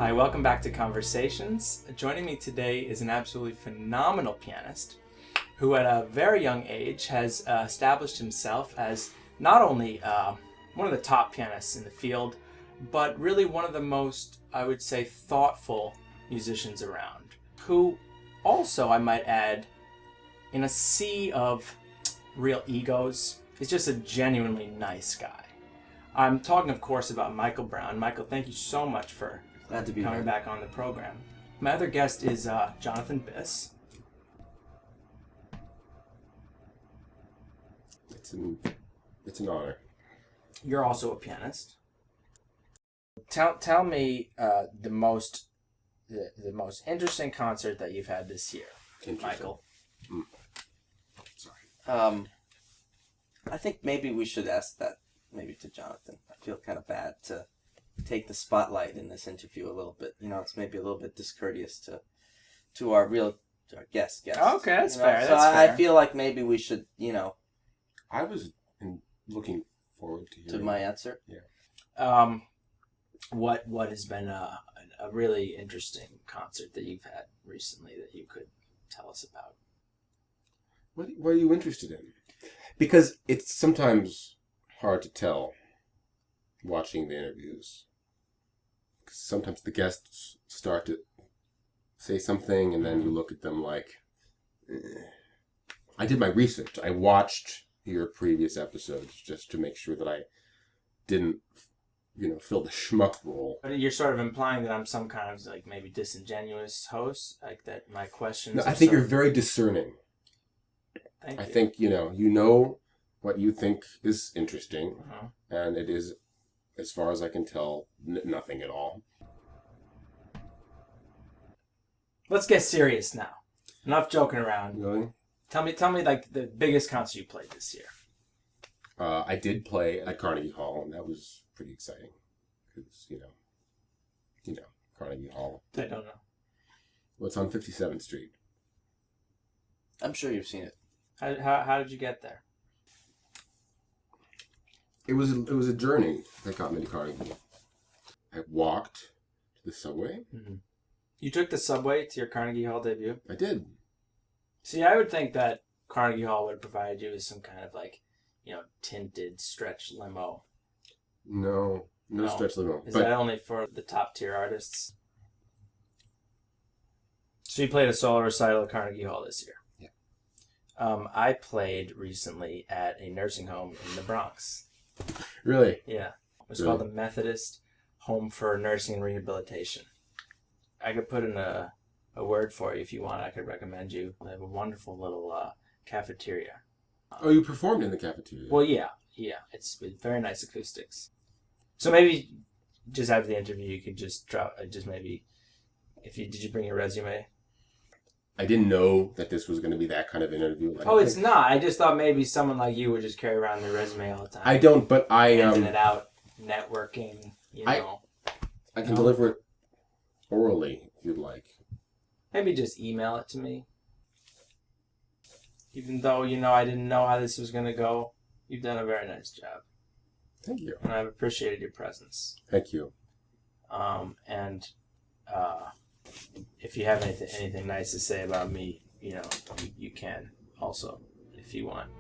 Hi, welcome back to Conversations. Joining me today is an absolutely phenomenal pianist who at a very young age has established himself as not only one of the top pianists in the field, but really one of the most, I would say, thoughtful musicians around, who also, I might add, in a sea of real egos, is just a genuinely nice guy. I'm talking, of course, about Michael Brown. Michael, thank you so much for Glad to be coming here. back on the program. My other guest is Jonathan Biss. It's an honor. You're also a pianist. Tell me the most interesting concert that you've had this year, Michael. Sorry. I think maybe we should ask that maybe to Jonathan. I feel kind of bad to take the spotlight in this interview a little bit. It's maybe a little bit discourteous to our guest. Okay, that's fair. So That's I fair. feel like maybe we should, I was looking forward to hearing to my answer. Yeah. What has been a really interesting concert that you've had recently that you could tell us about? What are you interested in? Because it's sometimes hard to tell watching the interviews. Sometimes the guests start to say something and then you look at them like, I did my research. I watched your previous episodes just to make sure that I didn't, fill the schmuck role. But you're sort of implying that I'm some kind of like maybe disingenuous host, like that my questions. No, I think you're very discerning. Thank you. I think, you know what you think is interesting, and it is, as far as I can tell, nothing at all. Let's get serious now. Enough joking around. Really? Tell me like the biggest concert you played this year. I did play at Carnegie Hall, and that was pretty exciting. Because, Carnegie Hall. I don't know. Well, it's on 57th Street. I'm sure you've seen it. How did you get there? It was a journey that got me to Carnegie. I walked to the subway. Mm-hmm. You took the subway to your Carnegie Hall debut? I did. See, I would think that Carnegie Hall would have provided you with some kind of tinted stretch limo. No stretch limo. Is that only for the top tier artists? So you played a solo recital at Carnegie Hall this year? Yeah. I played recently at a nursing home in the Bronx. Really? Yeah. It was Really? called the Methodist Home for Nursing and Rehabilitation. I could put in a word for you if you want. I could recommend you. They have a wonderful little cafeteria. Oh, you performed in the cafeteria? Well, yeah. It's with very nice acoustics. So maybe just after the interview, you could just drop, maybe, did you bring your resume? I didn't know that this was going to be that kind of interview. It's not. I just thought maybe someone like you would just carry around their resume all the time. I don't, but I handing it out, networking. I can deliver it orally if you'd like. Maybe just email it to me. Even though I didn't know how this was going to go, you've done a very nice job. Thank you. And I've appreciated your presence. Thank you. And if you have anything nice to say about me, you can also, if you want.